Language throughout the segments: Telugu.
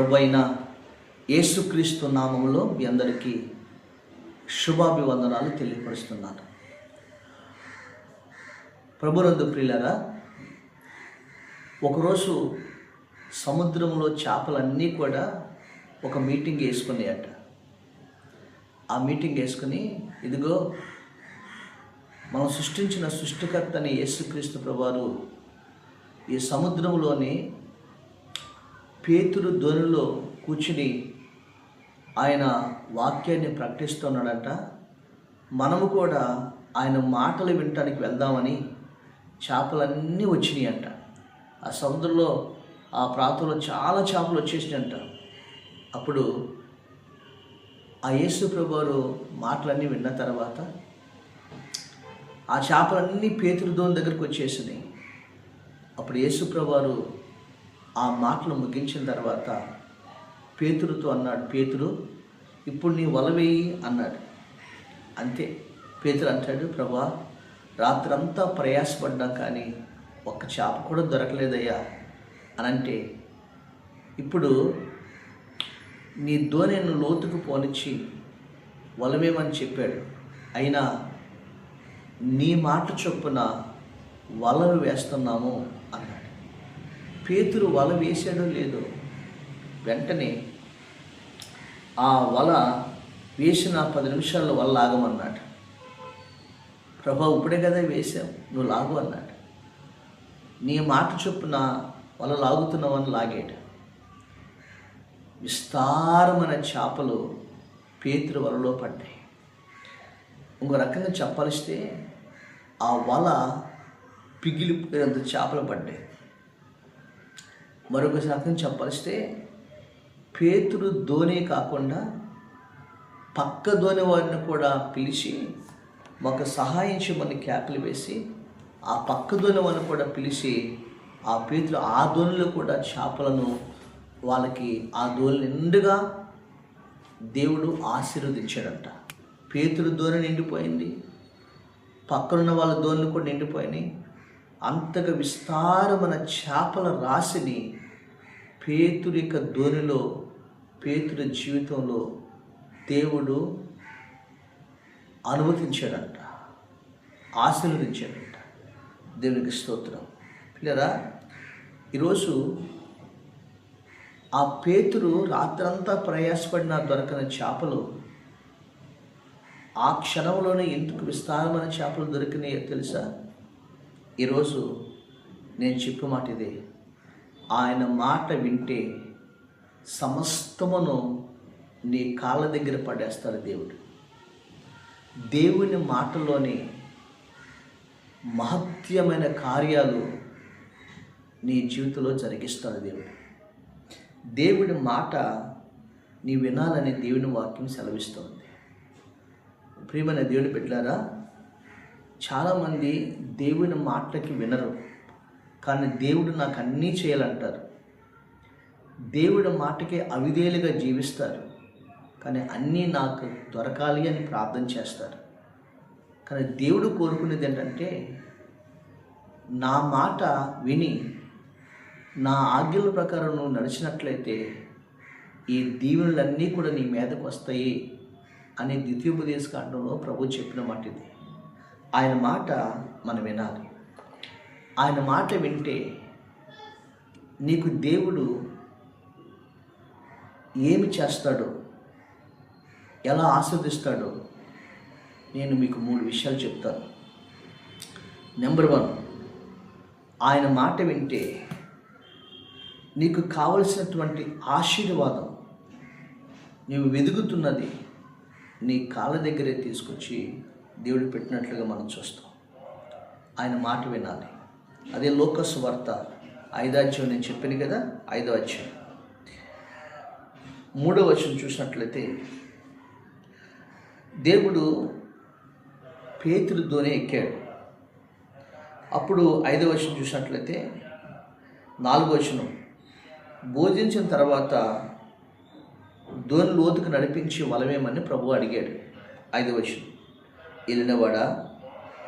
ప్రభువైన యేసుక్రీస్తు నామములో మీ అందరికీ శుభాభివందనాలు తెలియపరుస్తున్నాను. ప్రభునందు ప్రియులారా, ఒకరోజు సముద్రంలో చేపలన్నీ కూడా ఒక మీటింగ్ వేసుకున్నాయట. ఆ మీటింగ్ వేసుకుని, ఇదిగో మనం సృష్టించిన సృష్టికర్తని యేసుక్రీస్తు ప్రభువారు ఈ సముద్రంలోని పేతురు ధ్వనిలో కూర్చుని ఆయన వాక్యాన్ని ప్రకటిస్తున్నాడంట. మనము కూడా ఆయన మాటలు వినటానికి వెళ్దామని చేపలన్నీ వచ్చినాయి అంట. ఆ సముద్రంలో ఆ ప్రాంతంలో చాలా చేపలు వచ్చేసినాయంట. అప్పుడు ఆ యేసు ప్రభువారు మాటలన్నీ విన్న తర్వాత ఆ చేపలన్నీ పేతురు ధ్వని దగ్గరికి వచ్చేసినాయి. అప్పుడు యేసు ప్రభువారు ఆ మాటలు ముగించిన తర్వాత పేతురుతో అన్నాడు, పేతురు, ఇప్పుడు నీ వల వేయి అన్నాడు. అంతే. పేతురు అంటాడు, ప్రభువా, రాత్రంతా ప్రయాసపడ్డాం కానీ ఒక్క చేప కూడా దొరకలేదయ్యా అని అంటే, ఇప్పుడు నీ ధోనిను లోతుకు పోనిచ్చి వలవేమని చెప్పాడు. అయినా నీ మాట చొప్పున వలలు వేస్తున్నాము అన్నాడు. పేతురు వల వేసాడో లేదో, వెంటనే ఆ వల వేసిన 10 నిమిషాల్లో వల లాగమన్నాడు. ప్రభా, ఇప్పుడే కదా వేసావు, నువ్వు లాగు అన్నాడు. నీ మాట చొప్పున వల లాగుతున్నావని లాగాడు. విస్తారమైన చేపలు పేతురు వలలో పడ్డాయి. ఇంకో రకంగా చెప్పాలిస్తే ఆ వల పిగిలిపోయినంత చేపలు పడ్డాయి. మరొక రకంగా చెప్పాలిస్తే పేతురు ధోని కాకుండా పక్క ధోని వారిని కూడా పిలిచి మాకు సహాయం చేయమని కేకలు వేసి, ఆ పక్క ధోని వారిని కూడా పిలిచి ఆ పేతురు ఆ ధోనిలో కూడా చేపలను వాళ్ళకి ఆ ధోని నిండుగా దేవుడు ఆశీర్వదించాడంట. పేతురు ధోని నిండిపోయింది, పక్కనున్న వాళ్ళ ధోనిలు కూడా నిండిపోయినాయి. అంతగా విస్తారమైన చేపల రాశిని పేతురు యొక్క ధోనిలో, పేతురు జీవితంలో దేవుడు అనుమతించాడంట, ఆశీర్వదించాడంట. దేవునికి స్తోత్రం. పిల్లరా, ఈరోజు ఆ పేతురు రాత్రంతా ప్రయాసపడిన దొరకని చేపలు ఆ క్షణంలోనే ఎందుకు విస్తారమైన చేపలు దొరికినాయో తెలుసా? ఈరోజు నేను చెప్పే మాట ఇదే. ఆయన మాట వింటే సమస్తమును నీ కాళ్ళ దగ్గర పడేస్తాడు దేవుడు. దేవుని మాటలోని మహత్యమైన కార్యాలు నీ జీవితంలో జరిగిస్తాడు దేవుడు. దేవుడి మాట నీ వినాలని దేవుని వాక్యం సెలవిస్తుంది. ప్రియమైన దేవుని బిడ్డలారా, చాలామంది దేవుని మాటలకి వినరు, కానీ దేవుడు నాకు అన్నీ చేయాలంటారు. దేవుడి మాటకి అవిధేయులుగా జీవిస్తారు, కానీ అన్నీ నాకు దొరకాలి అని ప్రార్థన చేస్తారు. కానీ దేవుడు కోరుకునేది ఏంటంటే, నా మాట విని నా ఆజ్ఞల ప్రకారం నువ్వు నడిచినట్లయితే ఈ దీవెనలన్నీ కూడా నీ మీదకు వస్తాయి అని ద్వితీయోపదేశకాండంలో ప్రభు చెప్పిన మాట ఇది. ఆయన మాట మనం వినాలి. ఆయన మాట వింటే నీకు దేవుడు ఏమి చేస్తాడో, ఎలా ఆస్వాదిస్తాడో నేను మీకు 3 విషయాలు చెప్తాను. నెంబర్ 1, ఆయన మాట వింటే నీకు కావలసినటువంటి ఆశీర్వాదం, నీవు వెదుగుతున్నది నీ కాళ్ళ దగ్గరే తీసుకొచ్చి దేవుడు పెట్టినట్లుగా మనం చూస్తాం. ఆయన మాట వినాలి. అదే లోకస్ వార్త 5వ అధ్యాయం నేను చెప్పాను కదా, 5వ అధ్యాయం 3వ వచనం చూసినట్లయితే, దేవుడు పేతురు ధోని ఎక్కాడు. అప్పుడు 5వ వచనం చూసినట్లయితే, 4వ వచనం, భోజించిన తర్వాత ధోని లోతుకు నడిపించి వలవేమని ప్రభువు అడిగాడు. 5వ వచనం, వెళ్ళినవాడా,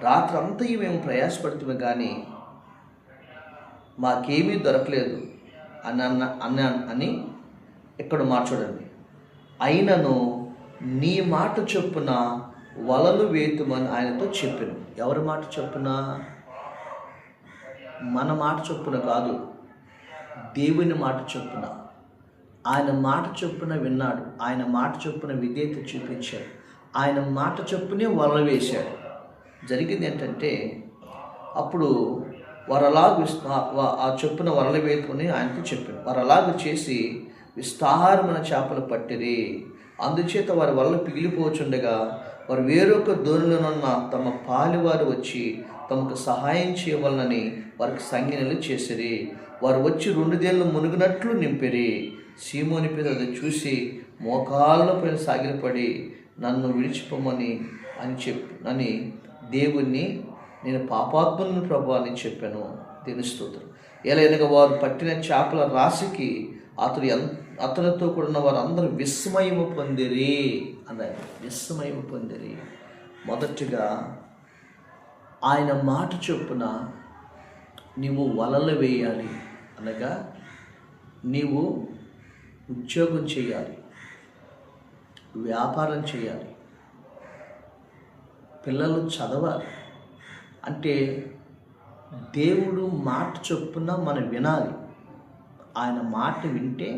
రాత్రంతా మేము ప్రయాసపడుతున్నాం కానీ మాకేమీ దొరకలేదు అని ఇక్కడ మాట చూడండి, అయినను నీ మాట చొప్పున వలలు వేతుమని ఆయనతో చెప్పాను. ఎవరి మాట చొప్పున? మన మాట చొప్పున కాదు, దేవుని మాట చొప్పున. ఆయన మాట చొప్పున విన్నాడు, ఆయన మాట చొప్పున విధేయత చూపించాడు, ఆయన మాట చొప్పునే వలలు వేశాడు. జరిగింది ఏంటంటే, అప్పుడు వారు అలాగ ఆ చొప్పున వలలు వేతుని ఆయనతో చెప్పాడు. వారు అలాగ చేసి విస్తారమైన చేపలు పట్టిరి. అందుచేత వారి వలలు పిగిలిపోచుండగా వారు వేరొక దోణిలోనున్న తమ పాలివారు వచ్చి తమకు సహాయం చేయవలనని వారికి సంజ్ఞలు చేసిరి. వారు వచ్చి 2 దేళ్ళు మునిగినట్లు నింపిరి. సీమోని పేద అది చూసి మోకాళ్ళ పైన సాగిలపడి నన్ను విడిచిపోమని అని దేవుణ్ణి, నేను పాపాత్ములను ప్రభు అని చెప్పాను. దీని స్తోత్రం. ఎలాగనగా వారు పట్టిన చేపల రాశికి అతనితో కూడిన వారు అందరూ విస్మయము పొందిరి అన్నారు. విస్మయము పొందిరి. మొదటిగా ఆయన మాట చొప్పున నీవు వలలు వేయాలి, అనగా నీవు ఉద్యోగం చేయాలి, వ్యాపారం చేయాలి, పిల్లలు చదవాలి. అంటే దేవుడు మాట చొప్పున మనం వినాలి. ఆయన మాట వింటే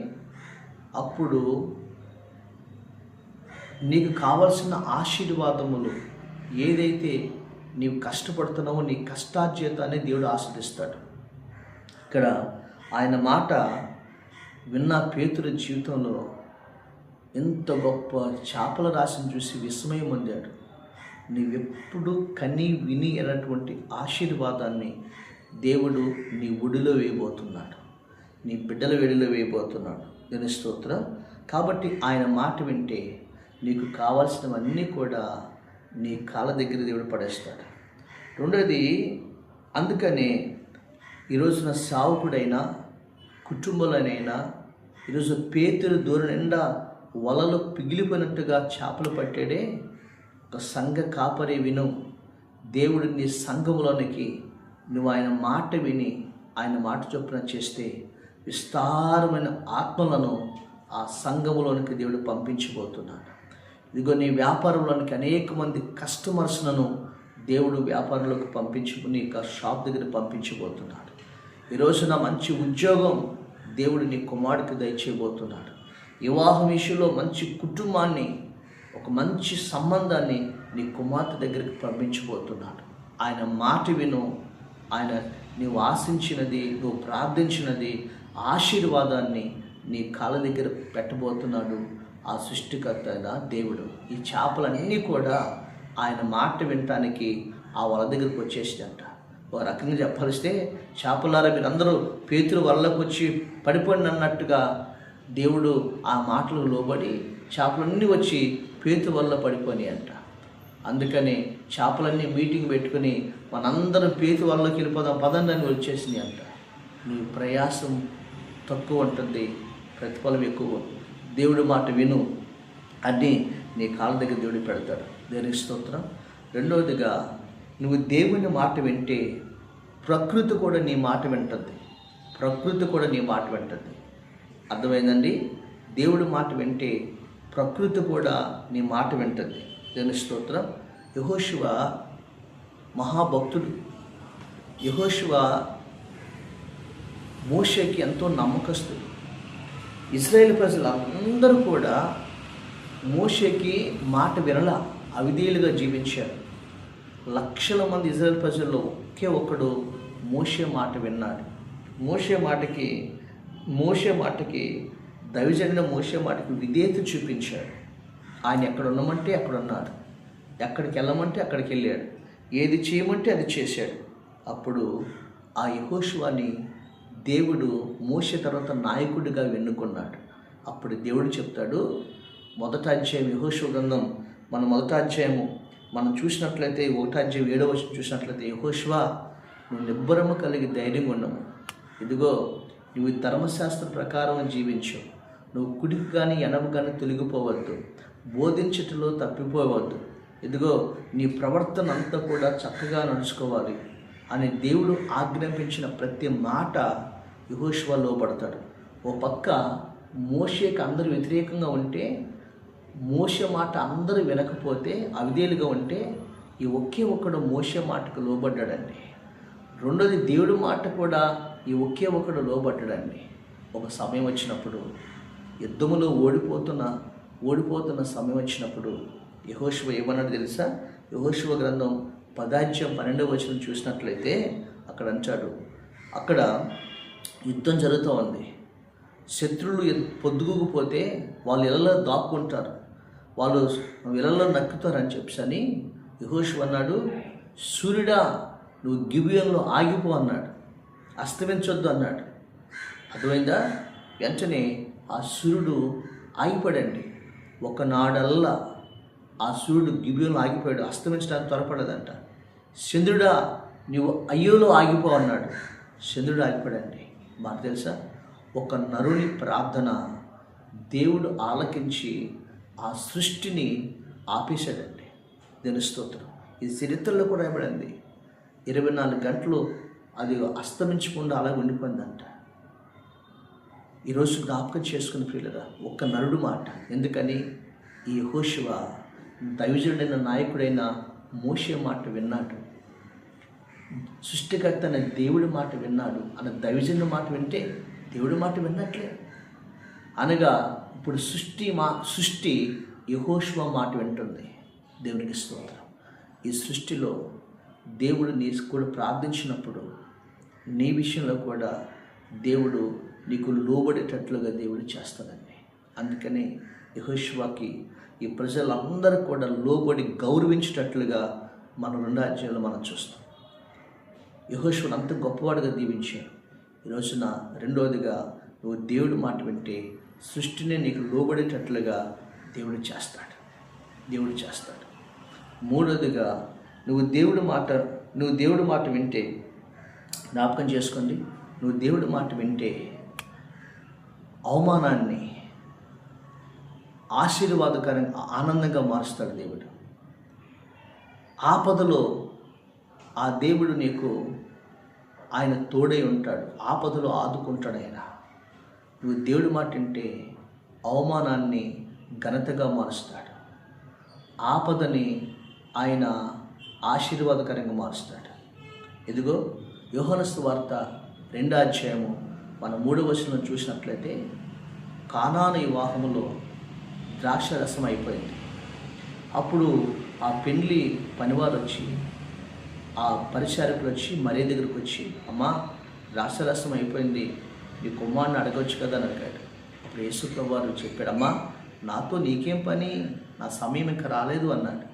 అప్పుడు నీకు కావలసిన ఆశీర్వాదములు, ఏదైతే నీవు కష్టపడుతున్నావో నీ కష్టార్జితాన్ని దేవుడు ఆస్వాదిస్తాడు. ఇక్కడ ఆయన మాట విన్న పేతురు జీవితంలో ఎంత గొప్ప చేపల రాశిని చూసి విస్మయం పొందాడు. నీవెప్పుడు కని విని అన్నటువంటి ఆశీర్వాదాన్ని దేవుడు నీ ఒడిలో వేయబోతున్నాడు, నీ బిడ్డల వెడిలో వేయబోతున్నాడు. దీని స్తోత్రం. కాబట్టి ఆయన మాట వింటే నీకు కావాల్సినవన్నీ కూడా నీ కాళ్ళ దగ్గర దేవుడు పడేస్తాడు. రెండోది, అందుకనే ఈరోజున సావుకుడైనా కుటుంబాలనైనా ఈరోజు పేతురు దూరం నిండా వలలు పిగిలిపోయినట్టుగా చేపలు పట్టాడే. ఒక సంఘ కాపరి విను, దేవుడు నీ సంఘములోనికి నువ్వు ఆయన మాట విని ఆయన మాట చొప్పున చేస్తే విస్తారమైన ఆత్మలను ఆ సంఘములోనికి దేవుడు పంపించబోతున్నాడు. ఇదిగో నీ వ్యాపారంలోనికి అనేక మంది కస్టమర్స్లను దేవుడు వ్యాపారంలోకి నీ షాప్ దగ్గర పంపించబోతున్నాడు. ఈరోజున మంచి ఉద్యోగం దేవుడు నీ కుమారుడికి దయచేయబోతున్నాడు. వివాహం విషయంలో మంచి కుటుంబాన్ని, ఒక మంచి సంబంధాన్ని నీ కుమార్తె దగ్గరికి పంపించబోతున్నాడు. ఆయన మాట విను. ఆయన నీవు ఆశించినది, నువ్వు ప్రార్థించినది, ఆశీర్వాదాన్ని నీ కాళ్ళ దగ్గర పెట్టబోతున్నాడు ఆ సృష్టికర్త అయిన దేవుడు. ఈ చేపలన్నీ కూడా ఆయన మాట వినటానికి ఆ వల దగ్గరికి వచ్చేసిందంట. ఒక రకంగా చెప్పాలిస్తే, చేపలారా మీరందరూ పేతురు వలలోకి వచ్చి పడిపోండి అన్నట్టుగా దేవుడు ఆ మాటలకు లోబడి చేపలన్నీ వచ్చి పేతురు వల్ల పడిపోయి అంట. అందుకని చేపలన్నీ మీటింగ్ పెట్టుకుని మనందరం పేతురు వల్లకి వెళ్ళిపోదాం పదండి అని వచ్చేసింది అంట. నీ ప్రయాసం తక్కువ ఉంటుంది, ప్రతిఫలం ఎక్కువ. దేవుడి మాట విను, అన్నీ నీ కాళ్ళ దగ్గర దేవుడు పెడతాడు. దేవునికి స్తోత్రం. రెండవదిగా, నువ్వు దేవుని మాట వింటే ప్రకృతి కూడా నీ మాట వింటుంది. ప్రకృతి కూడా నీ మాట వింటుంది. అర్థమైందండి? దేవుడి మాట వింటే ప్రకృతి కూడా నీ మాట వింటుంది. దేవుని స్తోత్రం. యెహోషువ మహాభక్తుడు. యెహోషువ మోషేకి ఎంతో నమ్మకస్తుడు. ఇశ్రాయేలు ప్రజలందరూ కూడా మోషేకి మాట వినల, అవిధేయులుగా జీవించారు. లక్షల మంది ఇశ్రాయేలు ప్రజల్లో ఒకే ఒక్కడు మోషే మాట విన్నాడు. మోషే మాటకి దైవజనుడైన మోషే మాటకి విధేయత చూపించాడు. ఆయన ఎక్కడ ఉన్నామంటే అక్కడ ఉన్నాడు, ఎక్కడికి వెళ్ళమంటే అక్కడికి వెళ్ళాడు, ఏది చేయమంటే అది చేశాడు. అప్పుడు ఆ యెహోషువని దేవుడు మోషే తర్వాత నాయకుడిగా ఎన్నుకున్నాడు. అప్పుడు దేవుడు చెప్తాడు, మొదటి అధ్యాయం యెహోషువ గ్రంథం, మన మొదటి అధ్యాయము మనం చూసినట్లయితే 1వ అధ్యాయం 7వ వచనం చూసినట్లయితే, యెహోషువ నువ్వు నిబ్బరము కలిగి ధైర్యంగా ఉండము. ఇదిగో నువ్వు ధర్మశాస్త్ర ప్రకారం జీవించు, నువ్వు కుడికి కానీ ఎడమ కానీ తొలగిపోవద్దు, బోధించటంలో తప్పిపోవద్దు. ఇదిగో నీ ప్రవర్తన అంతా కూడా చక్కగా నడుచుకోవాలి అని దేవుడు ఆజ్ఞాపించిన ప్రతి మాట యెహోషువ లోబడతాడు. ఓ పక్క మోషేకి అందరూ వ్యతిరేకంగా ఉంటే, మోషే మాట అందరూ వినకపోతే, అవిధేయులుగా ఉంటే, ఈ ఒకే ఒక్కడు మోషే మాటకు లోబడ్డాడండి. రెండోది దేవుడి మాట కూడా ఈ ఒకే ఒకడు లోబడ్డాడండి. ఒక సమయం వచ్చినప్పుడు, యుద్ధములో ఓడిపోతున్న సమయం వచ్చినప్పుడు యెహోషువ ఏమన్నాడు తెలుసా? యెహోషువ గ్రంథం 10:12 చూసినట్లయితే అక్కడ అంటాడు, అక్కడ యుద్ధం జరుగుతూ ఉంది. శత్రువులు పొద్దుగుపోతే వాళ్ళు ఇళ్ళలో దాక్కుంటారు, వాళ్ళు ఇళ్ళలో నక్కుతారని చెప్పని యెహోషువ అన్నాడు, సూర్యుడా నువ్వు గిబియోనులో ఆగిపో అన్నాడు, అస్తమించొద్దు అన్నాడు. అర్థమైందా? వెంటనే ఆ సూర్యుడు ఆగిపోయాడండి. ఒకనాడల్లా ఆ సూర్యుడు గిబియోనులో ఆగిపోయాడు, అస్తమించడానికి త్వరపడదంట. చంద్రుడా నువ్వు అయ్యోలో ఆగిపో అన్నాడు, చంద్రుడు ఆగిపోయాడండి. మాకు తెలుసా, ఒక నరుని ప్రార్థన దేవుడు ఆలకించి ఆ సృష్టిని ఆపేశాడండి. దేవుని స్తోత్రం. ఈ చరిత్రలో కూడా ఏమడింది, 24 గంటలు అది అస్తమించకుండా అలా ఉండిపోయిందంట. ఈరోజు జ్ఞాపకం చేసుకుని ప్రియులరా, ఒక్క నరుడు మాట. ఎందుకని? ఈ యెహోషువ దైవజనుడైన నాయకుడైన మోషే మాట విన్నాడు, సృష్టికర్త అనే దేవుడి మాట విన్నాడు. అన్న దైవజనుడి మాట వింటే దేవుడి మాట విన్నట్లే. అనగా ఇప్పుడు సృష్టి యెహోషువ మాట వింటుంది. దేవునికి స్తోత్రం. ఈ సృష్టిలో దేవుడు నీ కూడా ప్రార్థించినప్పుడు నీ విషయంలో కూడా దేవుడు నీకు లోబడేటట్లుగా దేవుడు చేస్తాడండి. అందుకని యెహోషువకి ఈ ప్రజలందరూ కూడా లోబడి గౌరవించేటట్లుగా మన 2 అధ్యాయాలు మనం చూస్తాం. యెహోషువను అంత గొప్పవాడుగా దీవించాడు. ఈరోజున రెండవదిగా నువ్వు దేవుడి మాట వింటే సృష్టిని నీకు లోబడేటట్లుగా దేవుడు చేస్తాడు. మూడవదిగా నువ్వు దేవుడి మాట వింటే, జ్ఞాపకం చేసుకోండి, నువ్వు దేవుడి మాట వింటే అవమానాన్ని ఆశీర్వాదకరంగా ఆనందంగా మారుస్తాడు దేవుడు. ఆపదలో ఆ దేవుడు నీకు ఆయన తోడై ఉంటాడు, ఆపదలో ఆదుకుంటాడు ఆయన. నువ్వు దేవుడి మాట వింటే అవమానాన్ని ఘనతగా మారుస్తాడు, ఆపదని ఆయన ఆశీర్వాదకరంగా మారుస్తాడు. ఇదిగో యోహాను సువార్త 2వ అధ్యాయము మన 3వ వచనం చూసినట్లయితే, కానాను వివాహములో ద్రాక్ష రసం అయిపోయింది. అప్పుడు ఆ పెండ్లి పనివారు వచ్చి, ఆ పరిచారకులు వచ్చి మరియ దగ్గరికి వచ్చి, అమ్మా ద్రాక్ష రసం అయిపోయింది, నీ కుమారుని అడగవచ్చు కదా అని అడిగాడు. అప్పుడు యేసు ప్రభువారు చెప్పాడు, అమ్మా నాతో నీకేం పని, నా సమయం ఇంకా రాలేదు అన్నాడు.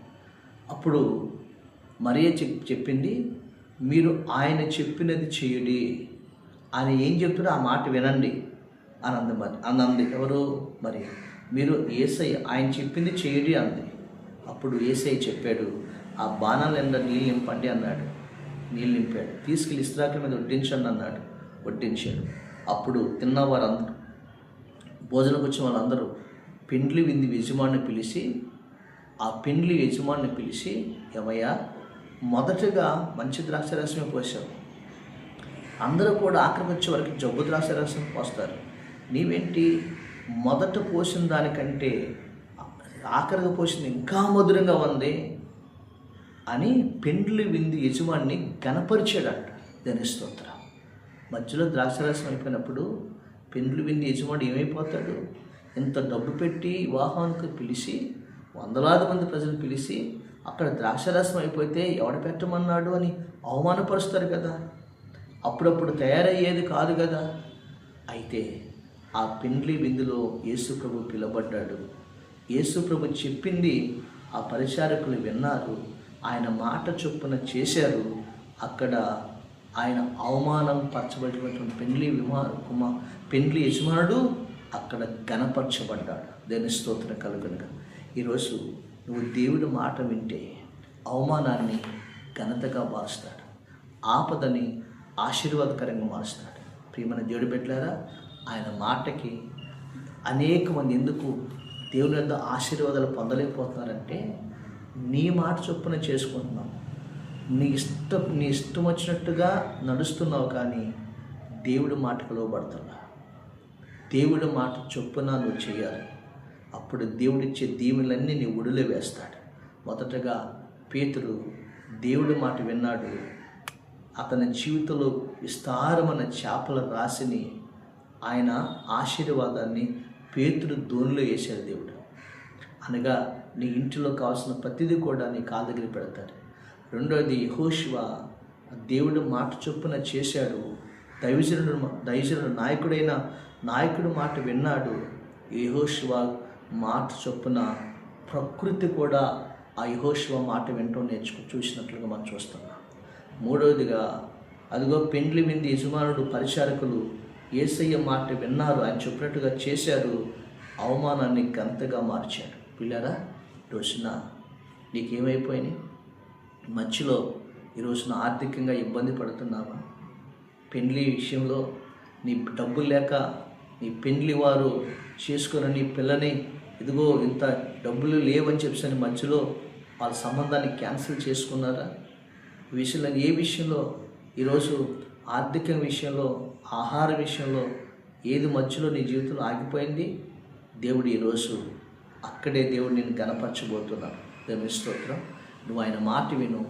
అప్పుడు మరియ చెప్పింది, మీరు ఆయన చెప్పినది చేయుడి, ఆయన ఏం చెప్తారో ఆ మాట వినండి అని అంది. ఎవరు? మరి మీరు యేసయ్య ఆయన చెప్పింది చేయుడి అంది. అప్పుడు యేసయ్య చెప్పాడు, ఆ బాణాల నిండా నీళ్ళు నింపండి అన్నాడు. నీళ్ళు నింపాడు. తీసుకెళ్ళి ఇస్త్రాకుల మీద వడ్డించండి అన్నాడు. వడ్డించాడు. అప్పుడు తిన్నవారందరూ, భోజనంకి వచ్చిన వాళ్ళందరూ పెండ్లి విందు యజమానిని పిలిచి, ఏమయ్యా మొదటగా మంచి ద్రాక్షరసమే పోసావు, అందరూ కూడా ఆఖరికి వచ్చే వరకు జబ్బు ద్రాక్షరసం పోస్తారు, నీవేంటి మొదట పోసిన దానికంటే ఆఖరిగా పోసింది ఇంకా మధురంగా ఉంది అని పెండ్లి విందు యజమాని గణపరిచాడంట. దాని స్తోత్రం. మధ్యలో ద్రాక్షరసం అయిపోయినప్పుడు పెండ్లి విందు యజమాని ఏమైపోతాడు? ఇంత డబ్బు పెట్టి వివాహానికి పిలిచి, వందలాది మంది ప్రజలు పిలిచి అక్కడ ద్రాక్షరసం అయిపోతే ఎవడ పెట్టమన్నాడు అని అవమానపరుస్తారు కదా. అప్పుడప్పుడు తయారయ్యేది కాదు కదా. అయితే ఆ పెండ్లి విందులో యేసు ప్రభు పిలబడ్డాడు. యేసు ప్రభు చెప్పింది ఆ పరిచారకులు విన్నారు, ఆయన మాట చొప్పున చేశారు. అక్కడ ఆయన అవమానం పరచబడినటువంటి పెండ్లి యజమానుడు అక్కడ ఘనపరచబడ్డాడు. దేని స్తోత్రం కలుగునుగా. ఈరోజు నువ్వు దేవుడి మాట వింటే అవమానాన్ని ఘనతగా మారుస్తాడు, ఆపదని ఆశీర్వాదకరంగా మారుస్తాడు. ప్రియమైన దేవుడి బిడ్డలారా, ఆయన మాటకి అనేక మంది ఎందుకు దేవుని వద్ద ఆశీర్వాదాలు పొందలేకపోతున్నారంటే, నీ మాట చొప్పున చేసుకుంటున్నావు, నీ ఇష్టం వచ్చినట్టుగా నడుస్తున్నావు, కానీ దేవుడి మాటకు లోబడుతున్నావు. దేవుడి మాట చొప్పున నువ్వు చేయాలి. అప్పుడు దేవుడిచ్చే దీవెనలన్నీ నీ ఒడిలో వేస్తాడు. మొదటగా పేతురు దేవుడి మాట విన్నాడు. అతని జీవితంలో విస్తారమైన చేపల రాశిని, ఆయన ఆశీర్వాదాన్ని పేతురు దోనిలో వేశాడు దేవుడు. అనగా నీ ఇంటిలో కావాల్సిన ప్రతిదీ కూడా నీ కాళ్ళ దగ్గర పెడతాడు. రెండోది, యెహోషువ దేవుడు మాట చొప్పున చేశాడు. దైవజనుడు నాయకుడు మాట విన్నాడు. యెహోషువ మాట చొప్పున ప్రకృతి కూడా ఆ యెహోషువ మాట వింటూ చూసినట్లుగా మనం చూస్తున్నాం. మూడవదిగా, అదిగో పెండ్లి విందు యజమానుడు పరిచారకులు యేసయ్య మాట విన్నారు, ఆయన చెప్పినట్టుగా చేశారు, అవమానాన్ని గంతగా మార్చాడు. పిల్లరా, ఈరోజున నీకేమైపోయినాయి? మధ్యలో ఈరోజున ఆర్థికంగా ఇబ్బంది పడుతున్నావా? పెండ్లి విషయంలో నీ డబ్బులు లేక నీ పెండ్లి వారు చేసుకున్న నీ పిల్లని ఇదిగో ఇంత డబ్బులు లేవని చెప్పని మధ్యలో వాళ్ళ సంబంధాన్ని క్యాన్సిల్ చేసుకున్నారా? ఈ విషయంలో ఏ విషయంలో ఈరోజు ఆర్థిక విషయంలో, ఆహార విషయంలో ఏది మధ్యలో నీ జీవితంలో ఆగిపోయింది? దేవుడు ఈరోజు అక్కడే దేవుడు నేను గణపరచబోతున్నాను. దేవుని స్తోత్రం. నువ్వు ఆయన మాట విను,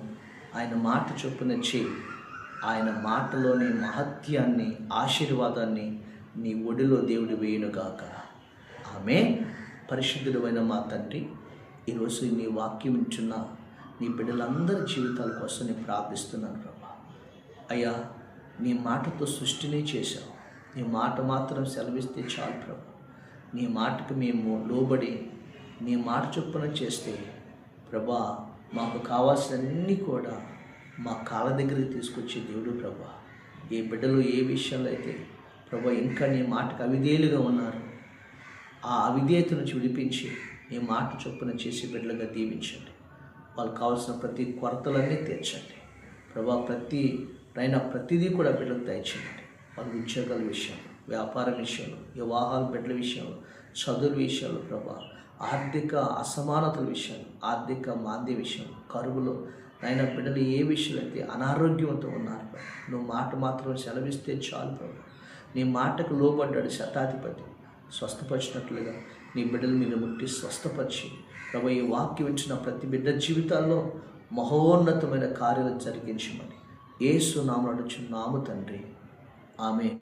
ఆయన మాట చొప్పున చేయి. ఆయన మాటలోని మహత్యాన్ని, ఆశీర్వాదాన్ని నీ ఒడిలో దేవుడు వేయునుగాక. ఆమె. పరిశుద్ధుడైన మా తండ్రి, ఈరోజు నీ వాక్యం వింటున్న నీ బిడ్డలందరి జీవితాల కోసం నేను ప్రార్థిస్తున్నాను ప్రభా. అయ్యా, నీ మాటతో సృష్టిని చేశావు. నీ మాట మాత్రం సెలవిస్తే చాలు ప్రభా. నీ మాటకు మేము లోబడి నీ మాట చొప్పున చేస్తే ప్రభా, మాకు కావాల్సినన్నీ కూడా మా కాళ్ళ దగ్గరికి తీసుకొచ్చే దేవుడు ప్రభా. ఏ బిడ్డలు ఏ విషయంలో అయితే ప్రభా ఇంకా నీ మాటకు అవిధేయులుగా ఉన్నారు, ఆ అవిధేయత నుంచి విడిపించి నీ మాట చొప్పున చేసి బిడ్డలుగా దీవించండి. వాళ్ళకి కావాల్సిన ప్రతి కొరతలన్నీ తీర్చండి ప్రభా. ప్రతిదీ కూడా బిడ్డలకు దయచేయండి. వాళ్ళ ఉద్యోగాల విషయంలో, వ్యాపారం విషయంలో, వివాహాల బిడ్డల విషయంలో, చదువుల విషయంలో ప్రభా, ఆర్థిక అసమానతల విషయంలో, ఆర్థిక మాంద్య విషయంలో, కరువులో నాయన బిడ్డలు ఏ విషయంలో అయితే అనారోగ్యంతో ఉన్నారు ప్రభా, నువ్వు మాట మాత్రం సెలవిస్తే చాలు ప్రభా. నీ మాటకు లోబడ్డాడు శతాధిపతి, స్వస్థపరిచినట్లుగా నీ బిడ్డలు మీరు ముట్టి స్వస్థపరిచి ప్రభా, ఈ వాక్యం ఇచ్చిన ప్రతి బిడ్డ జీవితాల్లో మహోన్నతమైన కార్యాలు జరిగించమని యేసు నామమున అడుగుచున్నాము తండ్రి. ఆమేన్.